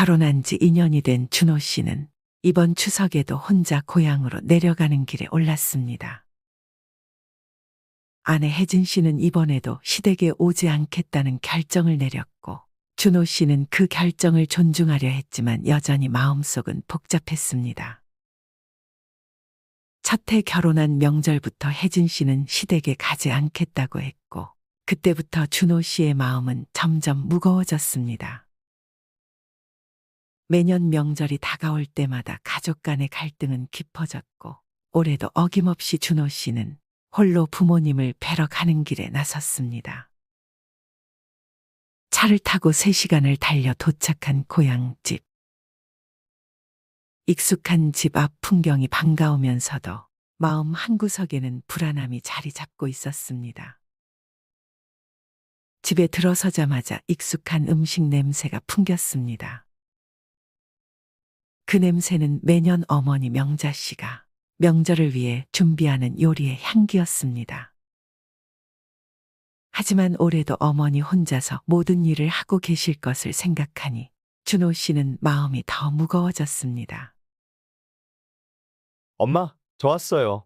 결혼한 지 2년이 된 준호 씨는 이번 추석에도 혼자 고향으로 내려가는 길에 올랐습니다. 아내 혜진 씨는 이번에도 시댁에 오지 않겠다는 결정을 내렸고, 준호 씨는 그 결정을 존중하려 했지만 여전히 마음속은 복잡했습니다. 첫해 결혼한 명절부터 혜진 씨는 시댁에 가지 않겠다고 했고, 그때부터 준호 씨의 마음은 점점 무거워졌습니다. 매년 명절이 다가올 때마다 가족 간의 갈등은 깊어졌고, 올해도 어김없이 준호 씨는 홀로 부모님을 뵈러 가는 길에 나섰습니다. 차를 타고 3시간을 달려 도착한 고향집. 익숙한 집 앞 풍경이 반가우면서도 마음 한구석에는 불안함이 자리 잡고 있었습니다. 집에 들어서자마자 익숙한 음식 냄새가 풍겼습니다. 그 냄새는 매년 어머니 명자 씨가 명절을 위해 준비하는 요리의 향기였습니다. 하지만 올해도 어머니 혼자서 모든 일을 하고 계실 것을 생각하니 준호 씨는 마음이 더 무거워졌습니다. 엄마, 저 왔어요.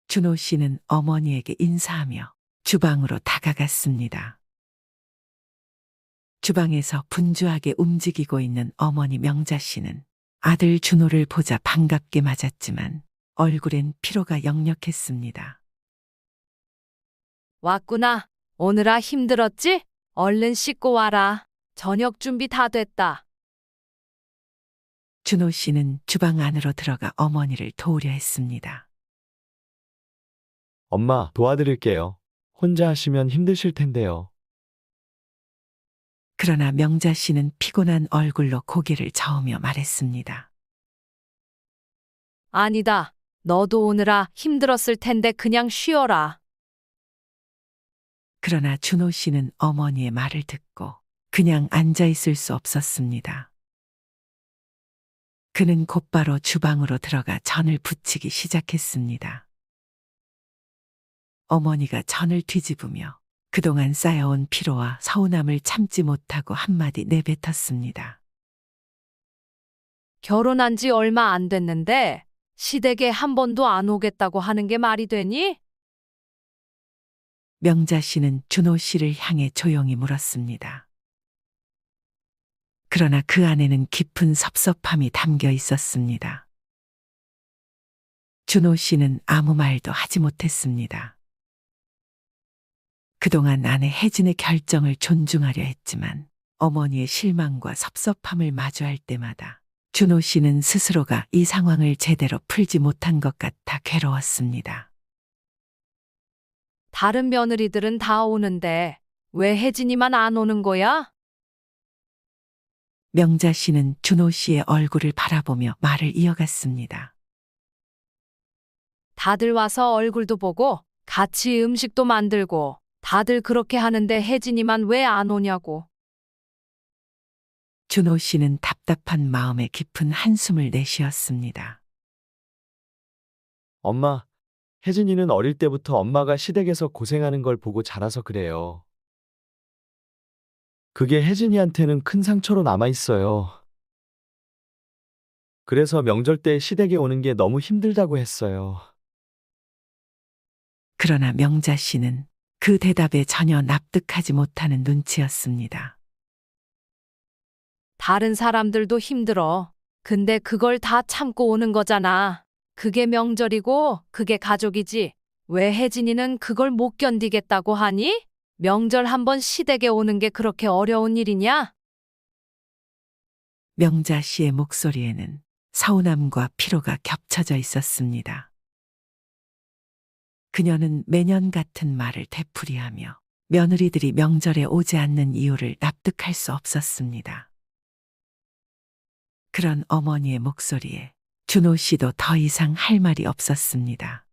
준호 씨는 어머니에게 인사하며 주방으로 다가갔습니다. 주방에서 분주하게 움직이고 있는 어머니 명자 씨는 아들 준호를 보자 반갑게 맞았지만 얼굴엔 피로가 역력했습니다. 왔구나. 오느라 힘들었지? 얼른 씻고 와라. 저녁 준비 다 됐다. 준호 씨는 주방 안으로 들어가 어머니를 도우려 했습니다. 엄마, 도와드릴게요. 혼자 하시면 힘드실 텐데요. 그러나 명자 씨는 피곤한 얼굴로 고개를 저으며 말했습니다. 아니다. 너도 오느라 힘들었을 텐데 그냥 쉬어라. 그러나 준호 씨는 어머니의 말을 듣고 그냥 앉아 있을 수 없었습니다. 그는 곧바로 주방으로 들어가 전을 부치기 시작했습니다. 어머니가 전을 뒤집으며 그동안 쌓여온 피로와 서운함을 참지 못하고 한마디 내뱉었습니다. 결혼한 지 얼마 안 됐는데 시댁에 한 번도 안 오겠다고 하는 게 말이 되니? 명자 씨는 준호 씨를 향해 조용히 물었습니다. 그러나 그 안에는 깊은 섭섭함이 담겨 있었습니다. 준호 씨는 아무 말도 하지 못했습니다. 그동안 아내 혜진의 결정을 존중하려 했지만 어머니의 실망과 섭섭함을 마주할 때마다 준호 씨는 스스로가 이 상황을 제대로 풀지 못한 것 같아 괴로웠습니다. 다른 며느리들은 다 오는데 왜 혜진이만 안 오는 거야? 명자 씨는 준호 씨의 얼굴을 바라보며 말을 이어갔습니다. 다들 와서 얼굴도 보고 같이 음식도 만들고 다들 그렇게 하는데 혜진이만 왜 안 오냐고. 준호 씨는 답답한 마음에 깊은 한숨을 내쉬었습니다. 엄마, 혜진이는 어릴 때부터 엄마가 시댁에서 고생하는 걸 보고 자라서 그래요. 그게 혜진이한테는 큰 상처로 남아 있어요. 그래서 명절 때 시댁에 오는 게 너무 힘들다고 했어요. 그러나 명자 씨는 그 대답에 전혀 납득하지 못하는 눈치였습니다. 다른 사람들도 힘들어. 근데 그걸 다 참고 오는 거잖아. 그게 명절이고 그게 가족이지. 왜 혜진이는 그걸 못 견디겠다고 하니? 명절 한번 시댁에 오는 게 그렇게 어려운 일이냐? 명자 씨의 목소리에는 서운함과 피로가 겹쳐져 있었습니다. 그녀는 매년 같은 말을 되풀이하며 며느리들이 명절에 오지 않는 이유를 납득할 수 없었습니다. 그런 어머니의 목소리에 준호 씨도 더 이상 할 말이 없었습니다.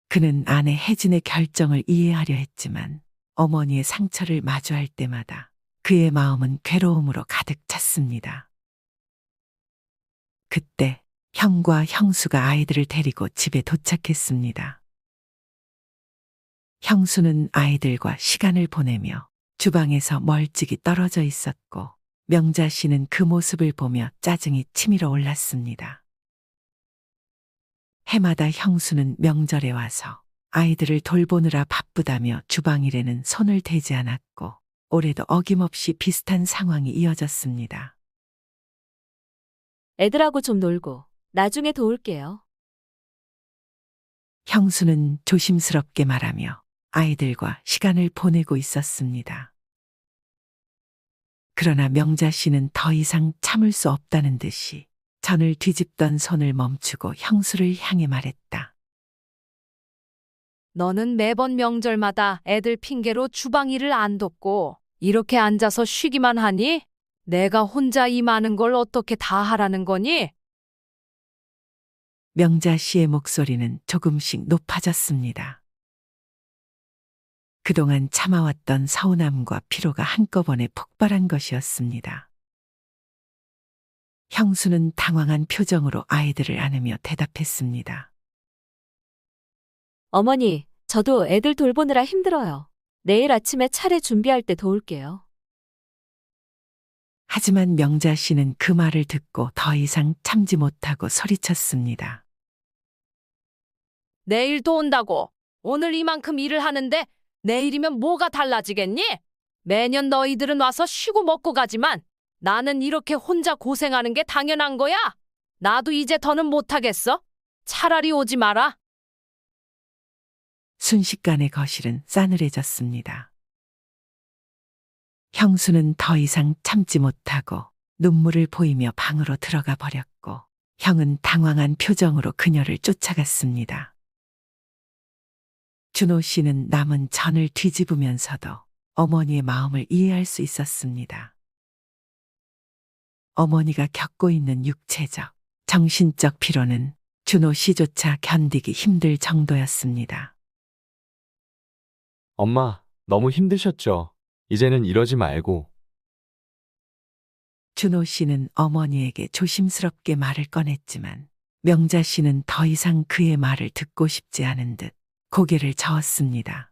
그는 아내 혜진의 결정을 이해하려 했지만 어머니의 상처를 마주할 때마다 그의 마음은 괴로움으로 가득 찼습니다. 그때 형과 형수가 아이들을 데리고 집에 도착했습니다. 형수는 아이들과 시간을 보내며 주방에서 멀찍이 떨어져 있었고 명자 씨는 그 모습을 보며 짜증이 치밀어 올랐습니다. 해마다 형수는 명절에 와서 아이들을 돌보느라 바쁘다며 주방 일에는 손을 대지 않았고 올해도 어김없이 비슷한 상황이 이어졌습니다. 애들하고 좀 놀고 나중에 도울게요. 형수는 조심스럽게 말하며 아이들과 시간을 보내고 있었습니다. 그러나 명자 씨는 더 이상 참을 수 없다는 듯이 전을 뒤집던 손을 멈추고 형수를 향해 말했다. 너는 매번 명절마다 애들 핑계로 주방 일을 안 돕고 이렇게 앉아서 쉬기만 하니? 내가 혼자 이 많은 걸 어떻게 다 하라는 거니? 명자 씨의 목소리는 조금씩 높아졌습니다. 그동안 참아왔던 서운함과 피로가 한꺼번에 폭발한 것이었습니다. 형수는 당황한 표정으로 아이들을 안으며 대답했습니다. 어머니, 저도 애들 돌보느라 힘들어요. 내일 아침에 차례 준비할 때 도울게요. 하지만 명자 씨는 그 말을 듣고 더 이상 참지 못하고 소리쳤습니다. 내일도 온다고. 오늘 이만큼 일을 하는데 내일이면 뭐가 달라지겠니? 매년 너희들은 와서 쉬고 먹고 가지만 나는 이렇게 혼자 고생하는 게 당연한 거야. 나도 이제 더는 못하겠어. 차라리 오지 마라. 순식간에 거실은 싸늘해졌습니다. 형수는 더 이상 참지 못하고 눈물을 보이며 방으로 들어가 버렸고 형은 당황한 표정으로 그녀를 쫓아갔습니다. 준호 씨는 남은 전을 뒤집으면서도 어머니의 마음을 이해할 수 있었습니다. 어머니가 겪고 있는 육체적, 정신적 피로는 준호 씨조차 견디기 힘들 정도였습니다. 엄마, 너무 힘드셨죠? 이제는 이러지 말고. 준호 씨는 어머니에게 조심스럽게 말을 꺼냈지만 명자 씨는 더 이상 그의 말을 듣고 싶지 않은 듯 고개를 저었습니다.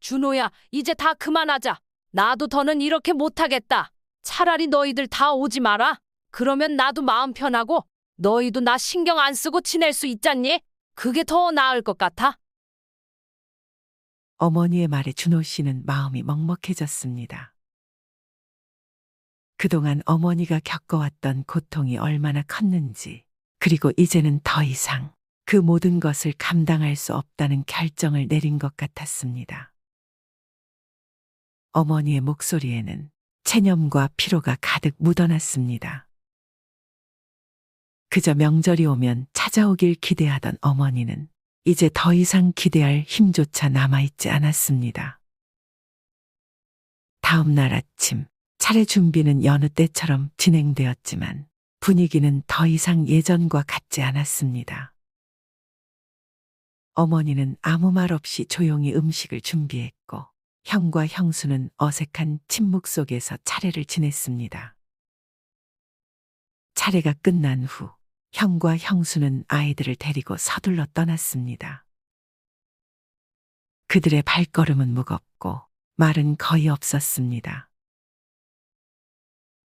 준호야, 이제 다 그만하자. 나도 더는 이렇게 못하겠다. 차라리 너희들 다 오지 마라. 그러면 나도 마음 편하고 너희도 나 신경 안 쓰고 지낼 수 있잖니? 그게 더 나을 것 같아. 어머니의 말에 준호 씨는 마음이 먹먹해졌습니다. 그동안 어머니가 겪어왔던 고통이 얼마나 컸는지, 그리고 이제는 더 이상 그 모든 것을 감당할 수 없다는 결정을 내린 것 같았습니다. 어머니의 목소리에는 체념과 피로가 가득 묻어났습니다. 그저 명절이 오면 찾아오길 기대하던 어머니는 이제 더 이상 기대할 힘조차 남아있지 않았습니다. 다음 날 아침, 차례 준비는 여느 때처럼 진행되었지만 분위기는 더 이상 예전과 같지 않았습니다. 어머니는 아무 말 없이 조용히 음식을 준비했고 형과 형수는 어색한 침묵 속에서 차례를 지냈습니다. 차례가 끝난 후 형과 형수는 아이들을 데리고 서둘러 떠났습니다. 그들의 발걸음은 무겁고 말은 거의 없었습니다.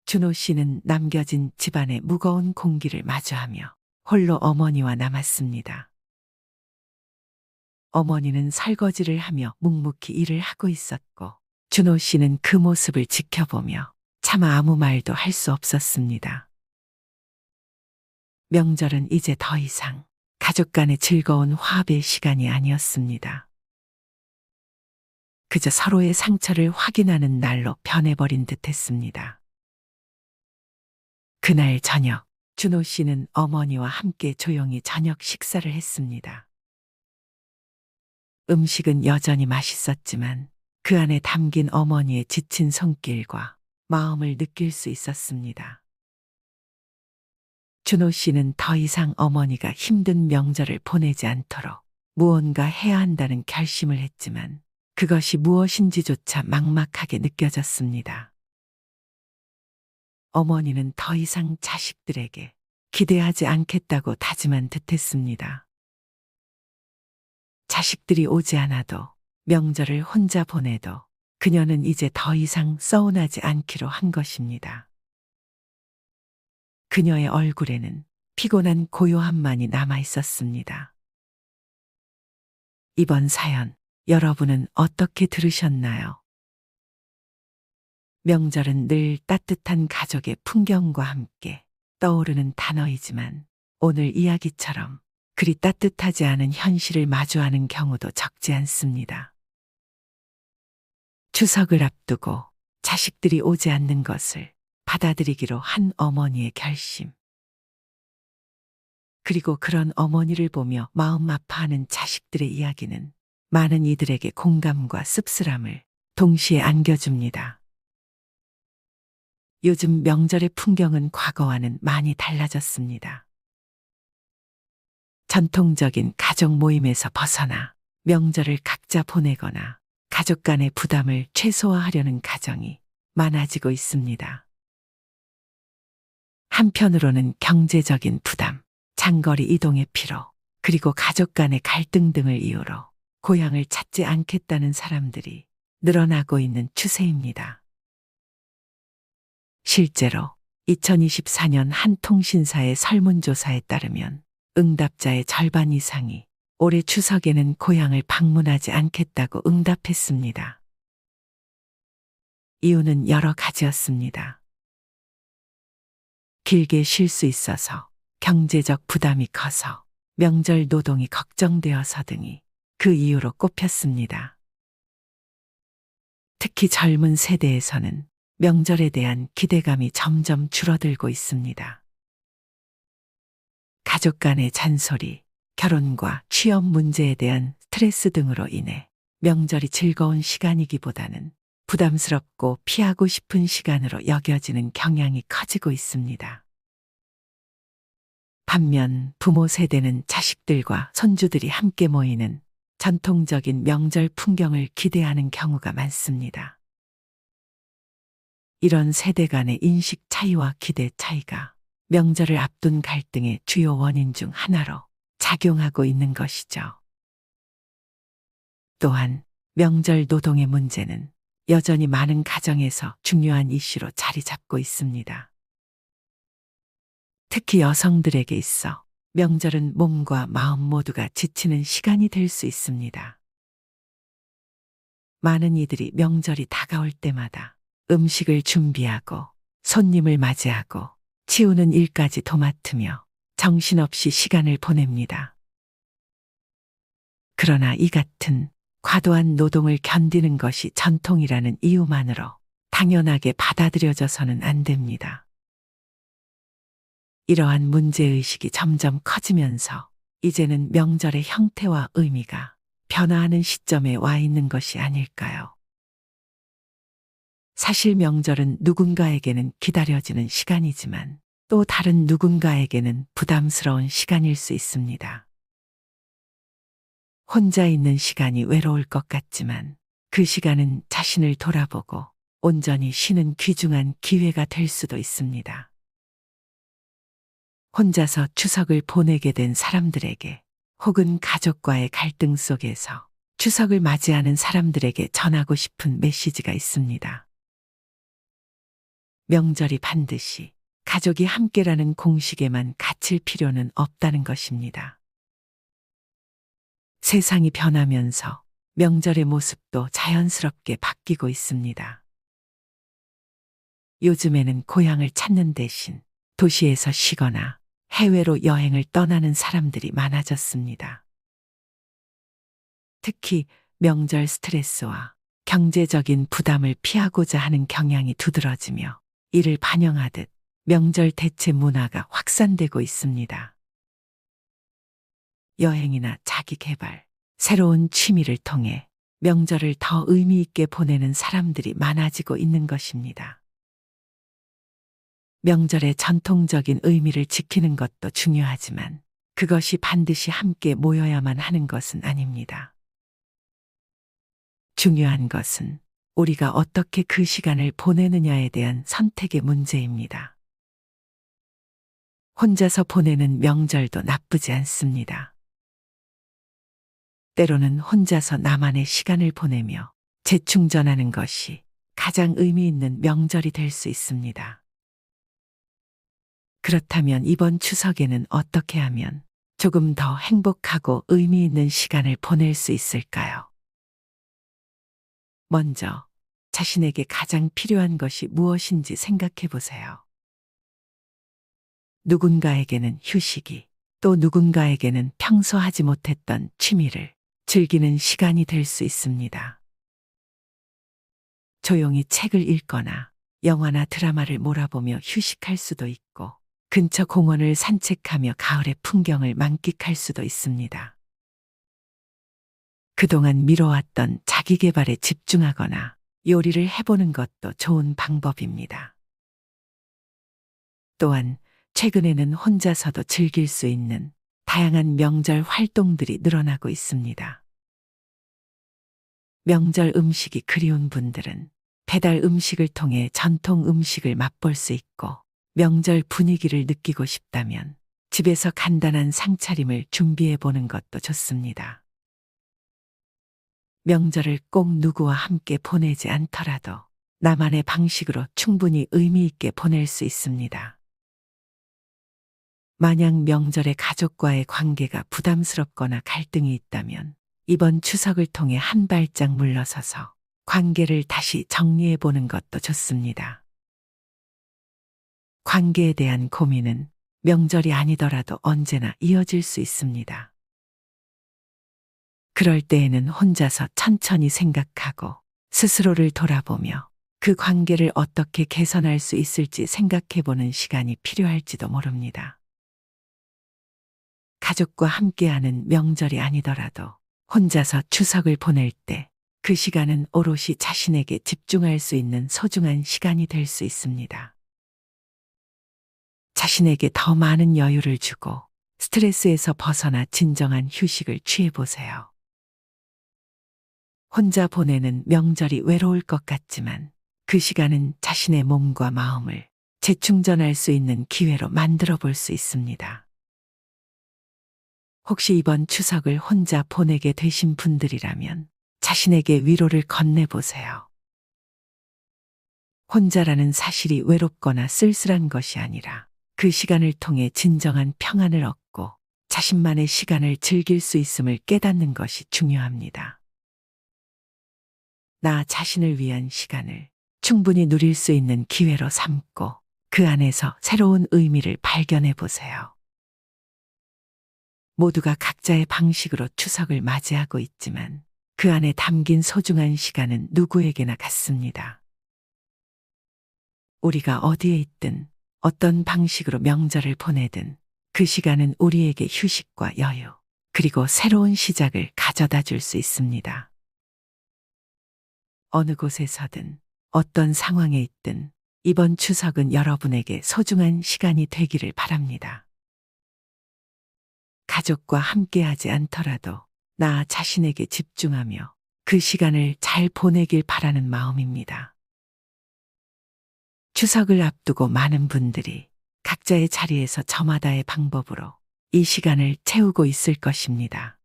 준호 씨는 남겨진 집안의 무거운 공기를 마주하며 홀로 어머니와 남았습니다. 어머니는 설거지를 하며 묵묵히 일을 하고 있었고 준호 씨는 그 모습을 지켜보며 차마 아무 말도 할 수 없었습니다. 명절은 이제 더 이상 가족 간의 즐거운 화합의 시간이 아니었습니다. 그저 서로의 상처를 확인하는 날로 변해버린 듯했습니다. 그날 저녁, 준호 씨는 어머니와 함께 조용히 저녁 식사를 했습니다. 음식은 여전히 맛있었지만 그 안에 담긴 어머니의 지친 손길과 마음을 느낄 수 있었습니다. 준호 씨는 더 이상 어머니가 힘든 명절을 보내지 않도록 무언가 해야 한다는 결심을 했지만 그것이 무엇인지조차 막막하게 느껴졌습니다. 어머니는 더 이상 자식들에게 기대하지 않겠다고 다짐한 듯했습니다. 자식들이 오지 않아도 명절을 혼자 보내도 그녀는 이제 더 이상 서운하지 않기로 한 것입니다. 그녀의 얼굴에는 피곤한 고요함만이 남아 있었습니다. 이번 사연 여러분은 어떻게 들으셨나요? 명절은 늘 따뜻한 가족의 풍경과 함께 떠오르는 단어이지만 오늘 이야기처럼 그리 따뜻하지 않은 현실을 마주하는 경우도 적지 않습니다. 추석을 앞두고 자식들이 오지 않는 것을 받아들이기로 한 어머니의 결심. 그리고 그런 어머니를 보며 마음 아파하는 자식들의 이야기는 많은 이들에게 공감과 씁쓸함을 동시에 안겨줍니다. 요즘 명절의 풍경은 과거와는 많이 달라졌습니다. 전통적인 가족 모임에서 벗어나 명절을 각자 보내거나 가족 간의 부담을 최소화하려는 가정이 많아지고 있습니다. 한편으로는 경제적인 부담, 장거리 이동의 피로, 그리고 가족 간의 갈등 등을 이유로 고향을 찾지 않겠다는 사람들이 늘어나고 있는 추세입니다. 실제로 2024년 한 통신사의 설문조사에 따르면 응답자의 절반 이상이 올해 추석에는 고향을 방문하지 않겠다고 응답했습니다. 이유는 여러 가지였습니다. 길게 쉴 수 있어서, 경제적 부담이 커서, 명절 노동이 걱정되어서 등이 그 이유로 꼽혔습니다. 특히 젊은 세대에서는 명절에 대한 기대감이 점점 줄어들고 있습니다. 가족 간의 잔소리, 결혼과 취업 문제에 대한 스트레스 등으로 인해 명절이 즐거운 시간이기보다는 부담스럽고 피하고 싶은 시간으로 여겨지는 경향이 커지고 있습니다. 반면 부모 세대는 자식들과 손주들이 함께 모이는 전통적인 명절 풍경을 기대하는 경우가 많습니다. 이런 세대 간의 인식 차이와 기대 차이가 명절을 앞둔 갈등의 주요 원인 중 하나로 작용하고 있는 것이죠. 또한 명절 노동의 문제는 여전히 많은 가정에서 중요한 이슈로 자리 잡고 있습니다. 특히 여성들에게 있어 명절은 몸과 마음 모두가 지치는 시간이 될 수 있습니다. 많은 이들이 명절이 다가올 때마다 음식을 준비하고 손님을 맞이하고 치우는 일까지 도맡으며 정신없이 시간을 보냅니다. 그러나 이 같은 과도한 노동을 견디는 것이 전통이라는 이유만으로 당연하게 받아들여져서는 안 됩니다. 이러한 문제의식이 점점 커지면서 이제는 명절의 형태와 의미가 변화하는 시점에 와 있는 것이 아닐까요? 사실 명절은 누군가에게는 기다려지는 시간이지만 또 다른 누군가에게는 부담스러운 시간일 수 있습니다. 혼자 있는 시간이 외로울 것 같지만 그 시간은 자신을 돌아보고 온전히 쉬는 귀중한 기회가 될 수도 있습니다. 혼자서 추석을 보내게 된 사람들에게 혹은 가족과의 갈등 속에서 추석을 맞이하는 사람들에게 전하고 싶은 메시지가 있습니다. 명절이 반드시 가족이 함께라는 공식에만 갇힐 필요는 없다는 것입니다. 세상이 변하면서 명절의 모습도 자연스럽게 바뀌고 있습니다. 요즘에는 고향을 찾는 대신 도시에서 쉬거나 해외로 여행을 떠나는 사람들이 많아졌습니다. 특히 명절 스트레스와 경제적인 부담을 피하고자 하는 경향이 두드러지며 이를 반영하듯 명절 대체 문화가 확산되고 있습니다. 여행이나 자기 개발, 새로운 취미를 통해 명절을 더 의미 있게 보내는 사람들이 많아지고 있는 것입니다. 명절의 전통적인 의미를 지키는 것도 중요하지만 그것이 반드시 함께 모여야만 하는 것은 아닙니다. 중요한 것은 우리가 어떻게 그 시간을 보내느냐에 대한 선택의 문제입니다. 혼자서 보내는 명절도 나쁘지 않습니다. 때로는 혼자서 나만의 시간을 보내며 재충전하는 것이 가장 의미 있는 명절이 될 수 있습니다. 그렇다면 이번 추석에는 어떻게 하면 조금 더 행복하고 의미 있는 시간을 보낼 수 있을까요? 먼저 자신에게 가장 필요한 것이 무엇인지 생각해 보세요. 누군가에게는 휴식이, 또 누군가에게는 평소 하지 못했던 취미를 즐기는 시간이 될 수 있습니다. 조용히 책을 읽거나 영화나 드라마를 몰아보며 휴식할 수도 있고, 근처 공원을 산책하며 가을의 풍경을 만끽할 수도 있습니다. 그동안 미뤄왔던 자기 개발에 집중하거나 요리를 해보는 것도 좋은 방법입니다. 또한 최근에는 혼자서도 즐길 수 있는 다양한 명절 활동들이 늘어나고 있습니다. 명절 음식이 그리운 분들은 배달 음식을 통해 전통 음식을 맛볼 수 있고, 명절 분위기를 느끼고 싶다면 집에서 간단한 상차림을 준비해 보는 것도 좋습니다. 명절을 꼭 누구와 함께 보내지 않더라도 나만의 방식으로 충분히 의미 있게 보낼 수 있습니다. 만약 명절에 가족과의 관계가 부담스럽거나 갈등이 있다면 이번 추석을 통해 한 발짝 물러서서 관계를 다시 정리해 보는 것도 좋습니다. 관계에 대한 고민은 명절이 아니더라도 언제나 이어질 수 있습니다. 그럴 때에는 혼자서 천천히 생각하고 스스로를 돌아보며 그 관계를 어떻게 개선할 수 있을지 생각해 보는 시간이 필요할지도 모릅니다. 가족과 함께하는 명절이 아니더라도 혼자서 추석을 보낼 때 그 시간은 오롯이 자신에게 집중할 수 있는 소중한 시간이 될 수 있습니다. 자신에게 더 많은 여유를 주고 스트레스에서 벗어나 진정한 휴식을 취해보세요. 혼자 보내는 명절이 외로울 것 같지만 그 시간은 자신의 몸과 마음을 재충전할 수 있는 기회로 만들어 볼 수 있습니다. 혹시 이번 추석을 혼자 보내게 되신 분들이라면 자신에게 위로를 건네보세요. 혼자라는 사실이 외롭거나 쓸쓸한 것이 아니라 그 시간을 통해 진정한 평안을 얻고 자신만의 시간을 즐길 수 있음을 깨닫는 것이 중요합니다. 나 자신을 위한 시간을 충분히 누릴 수 있는 기회로 삼고 그 안에서 새로운 의미를 발견해 보세요. 모두가 각자의 방식으로 추석을 맞이하고 있지만 그 안에 담긴 소중한 시간은 누구에게나 같습니다. 우리가 어디에 있든 어떤 방식으로 명절을 보내든 그 시간은 우리에게 휴식과 여유, 그리고 새로운 시작을 가져다 줄 수 있습니다. 어느 곳에서든 어떤 상황에 있든 이번 추석은 여러분에게 소중한 시간이 되기를 바랍니다. 가족과 함께하지 않더라도 나 자신에게 집중하며 그 시간을 잘 보내길 바라는 마음입니다. 추석을 앞두고 많은 분들이 각자의 자리에서 저마다의 방법으로 이 시간을 채우고 있을 것입니다.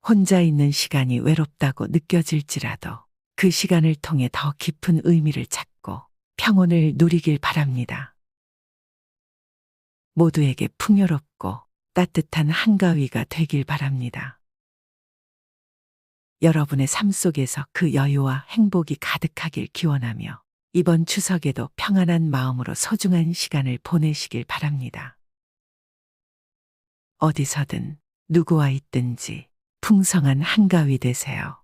혼자 있는 시간이 외롭다고 느껴질지라도 그 시간을 통해 더 깊은 의미를 찾고 평온을 누리길 바랍니다. 모두에게 풍요롭고 따뜻한 한가위가 되길 바랍니다. 여러분의 삶 속에서 그 여유와 행복이 가득하길 기원하며 이번 추석에도 평안한 마음으로 소중한 시간을 보내시길 바랍니다. 어디서든 누구와 있든지 풍성한 한가위 되세요.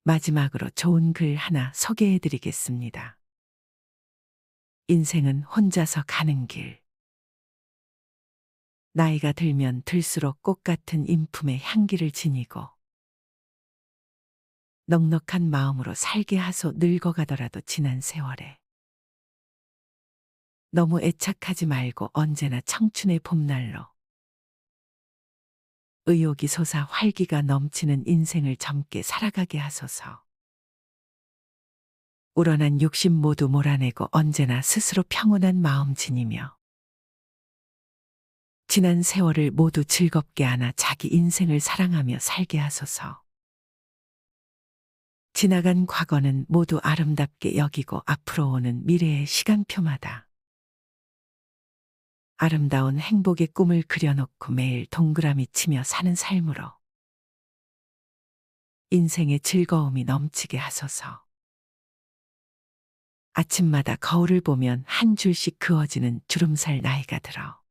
마지막으로 좋은 글 하나 소개해 드리겠습니다. 인생은 혼자서 가는 길. 나이가 들면 들수록 꽃 같은 인품의 향기를 지니고 넉넉한 마음으로 살게 하소. 늙어가더라도 지난 세월에 너무 애착하지 말고 언제나 청춘의 봄날로 의욕이 솟아 활기가 넘치는 인생을 젊게 살아가게 하소서. 우러난 욕심 모두 몰아내고 언제나 스스로 평온한 마음 지니며 지난 세월을 모두 즐겁게 안아 자기 인생을 사랑하며 살게 하소서. 지나간 과거는 모두 아름답게 여기고 앞으로 오는 미래의 시간표마다 아름다운 행복의 꿈을 그려놓고 매일 동그라미 치며 사는 삶으로 인생의 즐거움이 넘치게 하소서. 아침마다 거울을 보면 한 줄씩 그어지는 주름살 나이가 들어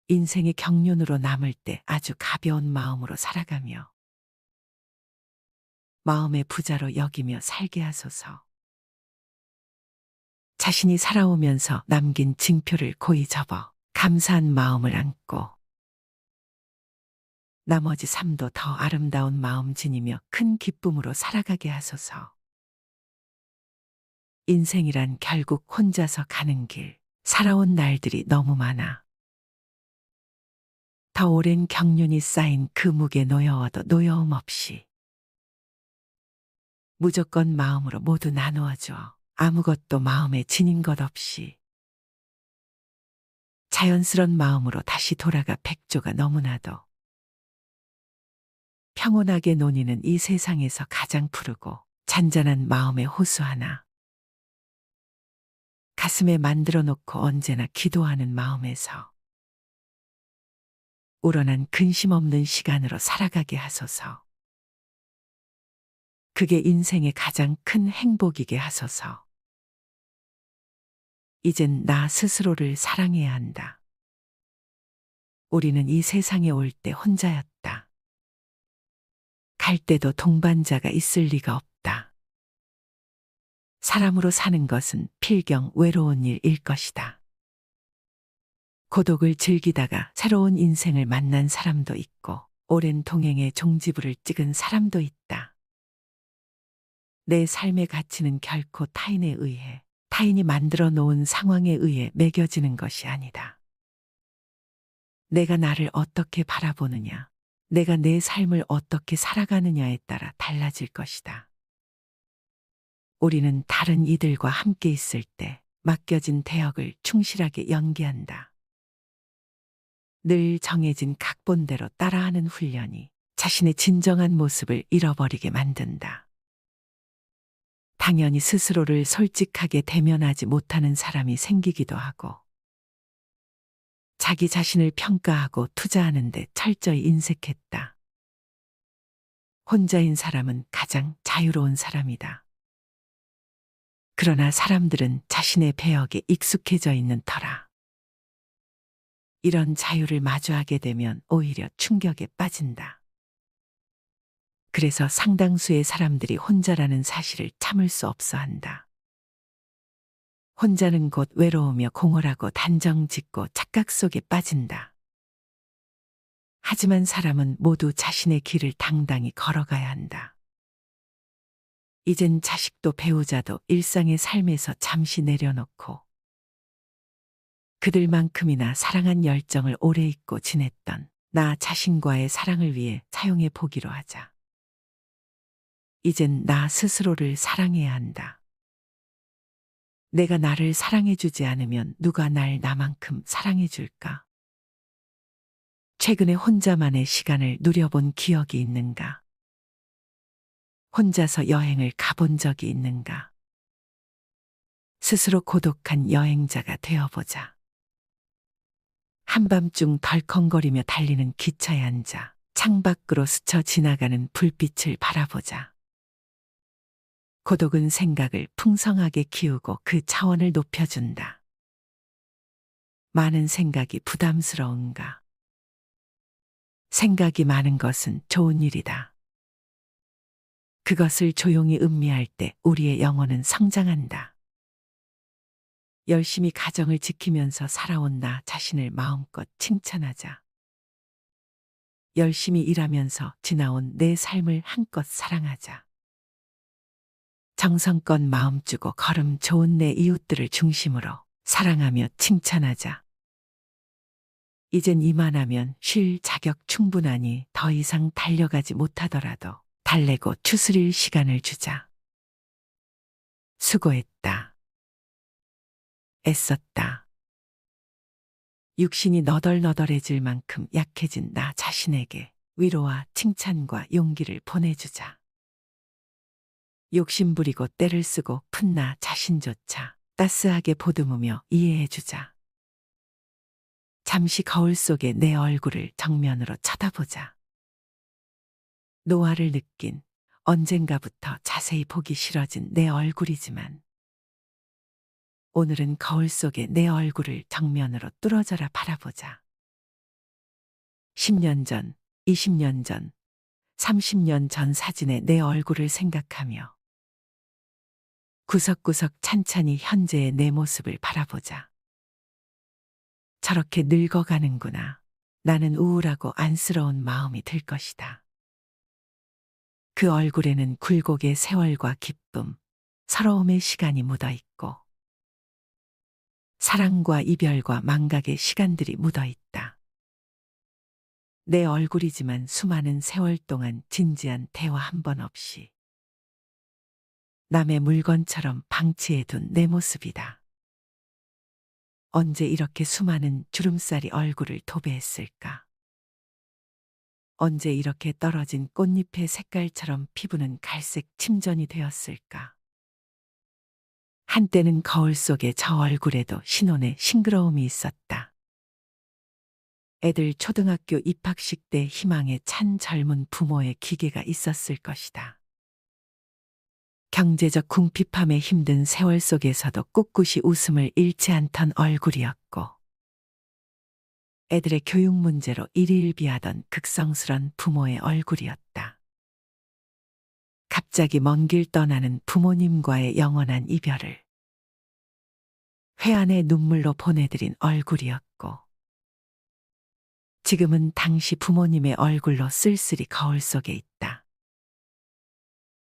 인생의 경륜으로 남을 때 아주 가벼운 마음으로 살아가며 마음의 부자로 여기며 살게 하소서. 자신이 살아오면서 남긴 징표를 고이 접어 감사한 마음을 안고 나머지 삶도 더 아름다운 마음 지니며 큰 기쁨으로 살아가게 하소서. 인생이란 결국 혼자서 가는 길, 살아온 날들이 너무 많아. 더 오랜 경륜이 쌓인 그 무게 노여워도 노여움 없이 무조건 마음으로 모두 나누어줘. 아무것도 마음에 지닌 것 없이 자연스런 마음으로 다시 돌아가 백조가 너무나도 평온하게 논이는 이 세상에서 가장 푸르고 잔잔한 마음의 호수 하나 가슴에 만들어 놓고 언제나 기도하는 마음에서 우러난 근심 없는 시간으로 살아가게 하소서. 그게 인생의 가장 큰 행복이게 하소서. 이젠 나 스스로를 사랑해야 한다. 우리는 이 세상에 올 때 혼자였다. 갈 때도 동반자가 있을 리가 없다. 사람으로 사는 것은 필경 외로운 일일 것이다. 고독을 즐기다가 새로운 인생을 만난 사람도 있고 오랜 동행의 종지부를 찍은 사람도 있다. 내 삶의 가치는 결코 타인에 의해 타인이 만들어 놓은 상황에 의해 매겨지는 것이 아니다. 내가 나를 어떻게 바라보느냐, 내가 내 삶을 어떻게 살아가느냐에 따라 달라질 것이다. 우리는 다른 이들과 함께 있을 때 맡겨진 대역을 충실하게 연기한다. 늘 정해진 각본대로 따라하는 훈련이 자신의 진정한 모습을 잃어버리게 만든다. 당연히 스스로를 솔직하게 대면하지 못하는 사람이 생기기도 하고 자기 자신을 평가하고 투자하는 데 철저히 인색했다. 혼자인 사람은 가장 자유로운 사람이다. 그러나 사람들은 자신의 배역에 익숙해져 있는 터라 이런 자유를 마주하게 되면 오히려 충격에 빠진다. 그래서 상당수의 사람들이 혼자라는 사실을 참을 수 없어 한다. 혼자는 곧 외로우며 공허하고 단정 짓고 착각 속에 빠진다. 하지만 사람은 모두 자신의 길을 당당히 걸어가야 한다. 이젠 자식도 배우자도 일상의 삶에서 잠시 내려놓고 그들만큼이나 사랑한 열정을 오래 잊고 지냈던 나 자신과의 사랑을 위해 사용해 보기로 하자. 이젠 나 스스로를 사랑해야 한다. 내가 나를 사랑해주지 않으면 누가 날 나만큼 사랑해줄까? 최근에 혼자만의 시간을 누려본 기억이 있는가? 혼자서 여행을 가본 적이 있는가? 스스로 고독한 여행자가 되어보자. 한밤중 덜컹거리며 달리는 기차에 앉아 창밖으로 스쳐 지나가는 불빛을 바라보자. 고독은 생각을 풍성하게 키우고 그 차원을 높여준다. 많은 생각이 부담스러운가? 생각이 많은 것은 좋은 일이다. 그것을 조용히 음미할 때 우리의 영혼은 성장한다. 열심히 가정을 지키면서 살아온 나 자신을 마음껏 칭찬하자. 열심히 일하면서 지나온 내 삶을 한껏 사랑하자. 정성껏 마음 주고 걸음 좋은 내 이웃들을 중심으로 사랑하며 칭찬하자. 이젠 이만하면 쉴 자격 충분하니 더 이상 달려가지 못하더라도 달래고 추스릴 시간을 주자. 수고했다. 애썼다. 육신이 너덜너덜해질 만큼 약해진 나 자신에게 위로와 칭찬과 용기를 보내주자. 욕심부리고 때를 쓰고 푼나 자신조차 따스하게 보듬으며 이해해주자. 잠시 거울 속에 내 얼굴을 정면으로 쳐다보자. 노화를 느낀 언젠가부터 자세히 보기 싫어진 내 얼굴이지만 오늘은 거울 속에 내 얼굴을 정면으로 뚫어져라 바라보자. 10년 전, 20년 전, 30년 전 사진의 내 얼굴을 생각하며 구석구석 찬찬히 현재의 내 모습을 바라보자. 저렇게 늙어가는구나. 나는 우울하고 안쓰러운 마음이 들 것이다. 그 얼굴에는 굴곡의 세월과 기쁨, 서러움의 시간이 묻어 있고 사랑과 이별과 망각의 시간들이 묻어 있다. 내 얼굴이지만 수많은 세월 동안 진지한 대화 한 번 없이 남의 물건처럼 방치해둔 내 모습이다. 언제 이렇게 수많은 주름살이 얼굴을 도배했을까? 언제 이렇게 떨어진 꽃잎의 색깔처럼 피부는 갈색 침전이 되었을까? 한때는 거울 속에 저 얼굴에도 신혼의 싱그러움이 있었다. 애들 초등학교 입학식 때 희망에 찬 젊은 부모의 기계가 있었을 것이다. 경제적 궁핍함에 힘든 세월 속에서도 꿋꿋이 웃음을 잃지 않던 얼굴이었고 애들의 교육 문제로 일희일비하던 극성스런 부모의 얼굴이었다. 갑자기 먼 길 떠나는 부모님과의 영원한 이별을 회한의 눈물로 보내드린 얼굴이었고 지금은 당시 부모님의 얼굴로 쓸쓸히 거울 속에 있다.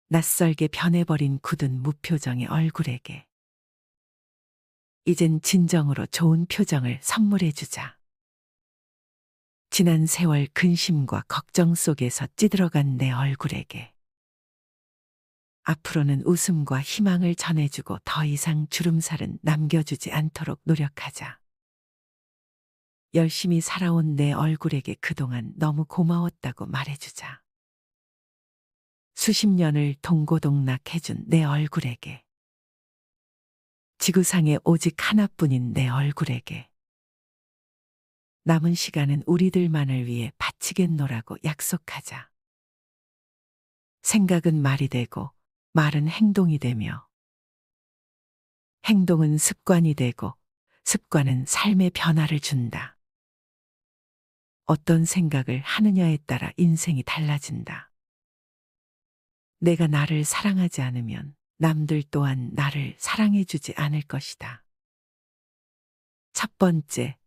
낯설게 변해버린 굳은 무표정의 얼굴에게 이젠 진정으로 좋은 표정을 선물해주자. 지난 세월 근심과 걱정 속에서 찌들어간 내 얼굴에게 앞으로는 웃음과 희망을 전해주고 더 이상 주름살은 남겨주지 않도록 노력하자. 열심히 살아온 내 얼굴에게 그동안 너무 고마웠다고 말해주자. 수십 년을 동고동락해준 내 얼굴에게 지구상에 오직 하나뿐인 내 얼굴에게 남은 시간은 우리들만을 위해 바치겠노라고 약속하자. 생각은 말이 되고 말은 행동이 되며 행동은 습관이 되고 습관은 삶의 변화를 준다. 어떤 생각을 하느냐에 따라 인생이 달라진다. 내가 나를 사랑하지 않으면 남들 또한 나를 사랑해주지 않을 것이다. 첫 번째,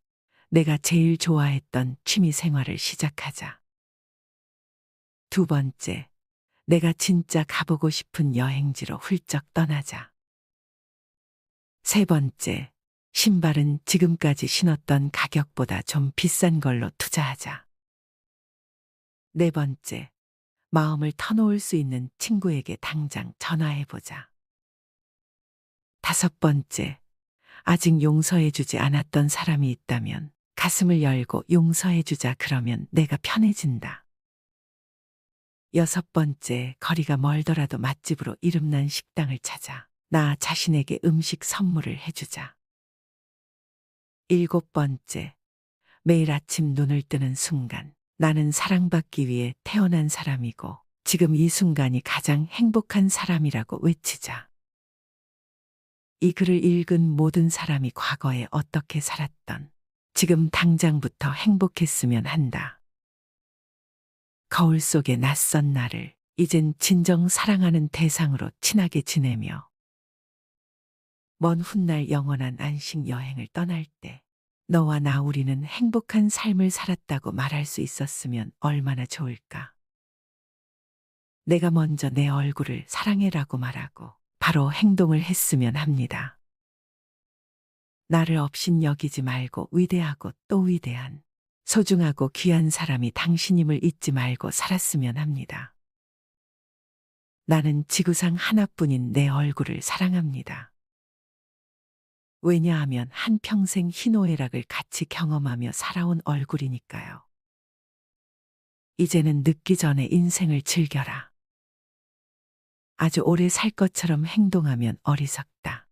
내가 제일 좋아했던 취미 생활을 시작하자. 두 번째, 내가 진짜 가보고 싶은 여행지로 훌쩍 떠나자. 세 번째, 신발은 지금까지 신었던 가격보다 좀 비싼 걸로 투자하자. 네 번째, 마음을 터놓을 수 있는 친구에게 당장 전화해보자. 다섯 번째, 아직 용서해주지 않았던 사람이 있다면 가슴을 열고 용서해주자. 그러면 내가 편해진다. 여섯 번째, 거리가 멀더라도 맛집으로 이름난 식당을 찾아 나 자신에게 음식 선물을 해주자. 일곱 번째, 매일 아침 눈을 뜨는 순간 나는 사랑받기 위해 태어난 사람이고 지금 이 순간이 가장 행복한 사람이라고 외치자. 이 글을 읽은 모든 사람이 과거에 어떻게 살았던 지금 당장부터 행복했으면 한다. 거울 속의 낯선 나를 이젠 진정 사랑하는 대상으로 친하게 지내며 먼 훗날 영원한 안식 여행을 떠날 때 너와 나 우리는 행복한 삶을 살았다고 말할 수 있었으면 얼마나 좋을까. 내가 먼저 내 얼굴을 사랑해라고 말하고 바로 행동을 했으면 합니다. 나를 없인 여기지 말고 위대하고 또 위대한 소중하고 귀한 사람이 당신임을 잊지 말고 살았으면 합니다. 나는 지구상 하나뿐인 내 얼굴을 사랑합니다. 왜냐하면 한평생 희노애락을 같이 경험하며 살아온 얼굴이니까요. 이제는 늦기 전에 인생을 즐겨라. 아주 오래 살 것처럼 행동하면 어리석다.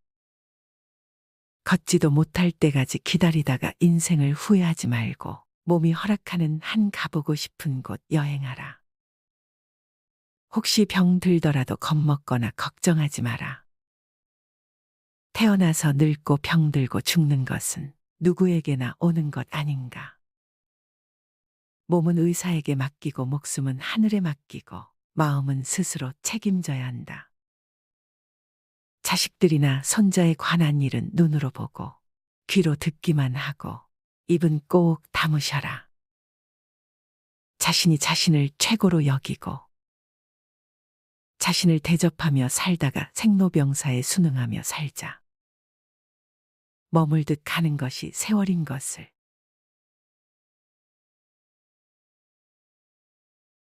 걷지도 못할 때까지 기다리다가 인생을 후회하지 말고 몸이 허락하는 한 가보고 싶은 곳 여행하라. 혹시 병 들더라도 겁먹거나 걱정하지 마라. 태어나서 늙고 병들고 죽는 것은 누구에게나 오는 것 아닌가. 몸은 의사에게 맡기고 목숨은 하늘에 맡기고 마음은 스스로 책임져야 한다. 자식들이나 손자에 관한 일은 눈으로 보고 귀로 듣기만 하고 입은 꼭 다무셔라. 자신이 자신을 최고로 여기고 자신을 대접하며 살다가 생로병사에 순응하며 살자. 머물듯 가는 것이 세월인 것을